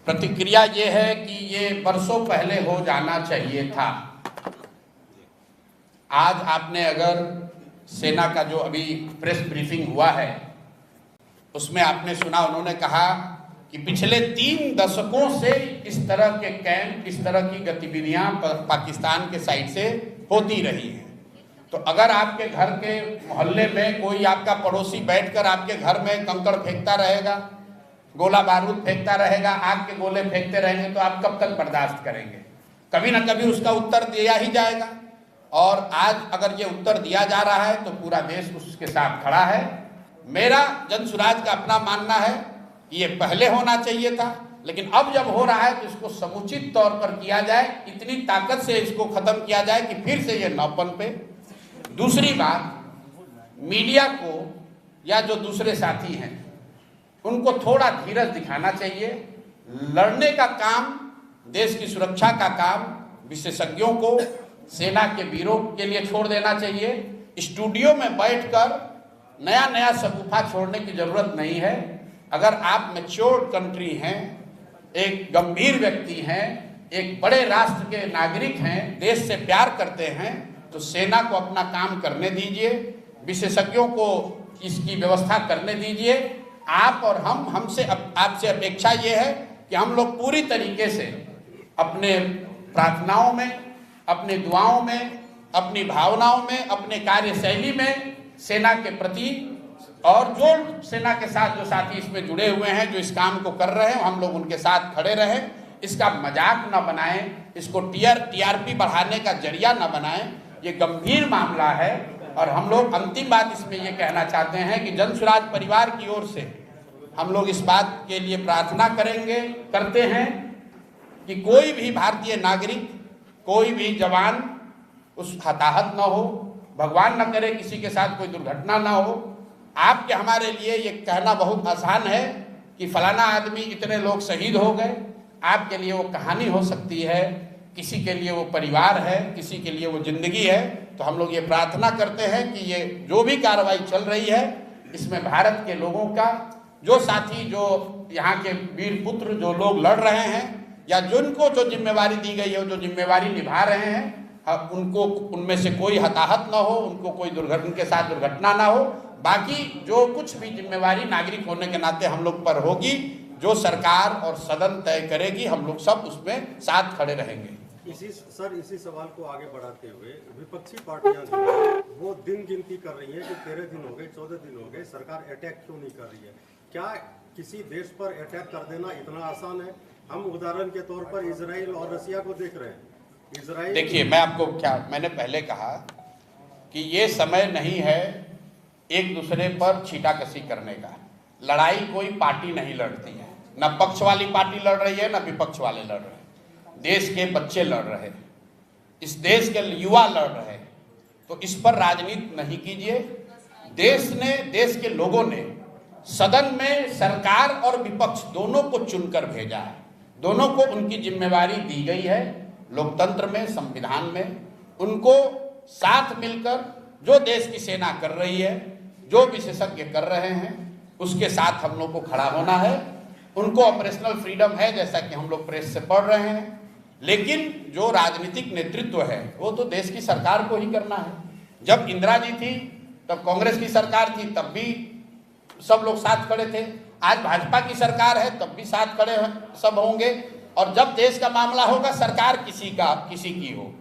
प्रतिक्रिया ये है कि ये बरसों पहले हो जाना चाहिए था। आज आपने अगर सेना का जो अभी प्रेस ब्रीफिंग हुआ है उसमें आपने सुना, उन्होंने कहा कि पिछले 3 दशकों से इस तरह के कैंप, इस तरह की गतिविधियां पाकिस्तान के साइड से होती रही हैं। तो अगर आपके घर के मोहल्ले में कोई आपका पड़ोसी बैठकर आपके घर में कंकड़ फेंकता रहेगा, गोला बारूद फेंकता रहेगा, आग के गोले फेंकते रहेंगे, तो आप कब तक बर्दाश्त करेंगे? कभी ना कभी उसका उत्तर दिया ही जाएगा। और आज अगर ये उत्तर दिया जा रहा है तो पूरा देश उसके साथ खड़ा है। मेरा जनसुराज का अपना मानना है कि ये पहले होना चाहिए था, लेकिन अब जब हो रहा है तो इसको समुचित तौर पर किया जाए, इतनी ताकत से इसको खत्म किया जाए कि फिर से ये न पनपे। दूसरी बात, मीडिया को या जो दूसरे साथी हैं उनको थोड़ा धीरज दिखाना चाहिए। लड़ने का काम, देश की सुरक्षा का काम विशेषज्ञों को, सेना के वीरों के लिए छोड़ देना चाहिए। स्टूडियो में बैठकर नया नया सगुफा छोड़ने की जरूरत नहीं है। अगर आप मैच्योर्ड कंट्री हैं, एक गंभीर व्यक्ति हैं, एक बड़े राष्ट्र के नागरिक हैं, देश से प्यार करते हैं, तो सेना को अपना काम करने दीजिए, विशेषज्ञों को इसकी व्यवस्था करने दीजिए। आप और हमसे आपसे अपेक्षा ये है कि हम लोग पूरी तरीके से अपने प्रार्थनाओं में, अपनी दुआओं में, अपनी भावनाओं में, अपने कार्यशैली में सेना के प्रति, और जो सेना के साथ जो साथी इसमें जुड़े हुए हैं, जो इस काम को कर रहे हैं, हम लोग उनके साथ खड़े रहें। इसका मजाक न बनाएं, इसको टीआरपी बढ़ाने का जरिया न बनाएं। ये गंभीर मामला है। और हम लोग अंतिम बात इसमें ये कहना चाहते हैं कि जनसुराज परिवार की ओर से हम लोग इस बात के लिए प्रार्थना करते हैं कि कोई भी भारतीय नागरिक, कोई भी जवान उस हताहत न हो, भगवान न करे किसी के साथ कोई दुर्घटना न हो। आपके हमारे लिए ये कहना बहुत आसान है कि फलाना आदमी, इतने लोग शहीद हो गए। आपके लिए वो कहानी हो सकती है, किसी के लिए वो परिवार है, किसी के लिए वो जिंदगी है। तो हम लोग ये प्रार्थना करते हैं कि ये जो भी कार्रवाई चल रही है, इसमें भारत के लोगों का, जो साथी, जो यहाँ के वीर पुत्र, जो लोग लड़ रहे हैं या जिनको जो जिम्मेवारी दी गई है, जो जिम्मेवारी निभा रहे हैं, उनको, उनमें से कोई हताहत ना हो, उनको कोई उनके साथ दुर्घटना ना हो। बाकी जो कुछ भी जिम्मेवारी नागरिक होने के नाते हम लोग पर होगी, जो सरकार और सदन तय करेगी, हम लोग सब उसमें साथ खड़े रहेंगे। इसी सवाल को आगे बढ़ाते हुए विपक्षी पार्टियां जो है वो दिन गिनती कर रही हैं कि 13 दिन हो गए, 14 दिन हो गए, सरकार अटैक क्यों नहीं कर रही है? क्या किसी देश पर अटैक कर देना इतना आसान है? हम उदाहरण के तौर पर इजराइल और रसिया को देख रहे हैं। इजराइल, देखिए, मैं आपको मैंने पहले कहा कि ये समय नहीं है एक दूसरे पर छीटाकशी करने का। लड़ाई कोई पार्टी नहीं लड़ती है, न पक्ष वाली पार्टी लड़ रही है, न विपक्ष वाले लड़ रहे हैं। देश के बच्चे लड़ रहे हैं, इस देश के युवा लड़ रहे हैं। तो इस पर राजनीति नहीं कीजिए। देश के लोगों ने सदन में सरकार और विपक्ष दोनों को चुनकर भेजा है, दोनों को उनकी जिम्मेवारी दी गई है। लोकतंत्र में, संविधान में उनको साथ मिलकर जो देश की सेना कर रही है, जो विशेषज्ञ कर रहे हैं, उसके साथ हम लोग को खड़ा होना है। उनको ऑपरेशनल फ्रीडम है, जैसा कि हम लोग प्रेस से पढ़ रहे हैं, लेकिन जो राजनीतिक नेतृत्व है वो तो देश की सरकार को ही करना है। जब इंदिरा जी थी तब कांग्रेस की सरकार थी, तब भी सब लोग साथ खड़े थे। आज भाजपा की सरकार है, तब भी साथ खड़े सब होंगे। और जब देश का मामला होगा, सरकार किसी की हो,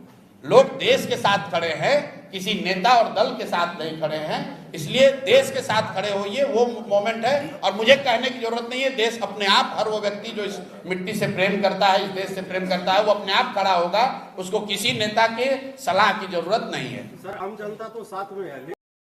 लोग देश के साथ खड़े हैं, किसी नेता और दल के साथ नहीं खड़े हैं। इसलिए देश के साथ खड़े होइए, वो मोमेंट है। और मुझे कहने की जरूरत नहीं है, देश अपने आप, हर वो व्यक्ति जो इस मिट्टी से प्रेम करता है, इस देश से प्रेम करता है, वो अपने आप खड़ा होगा। उसको किसी नेता के सलाह की जरूरत नहीं है। सर, आम जनता तो साथ में है।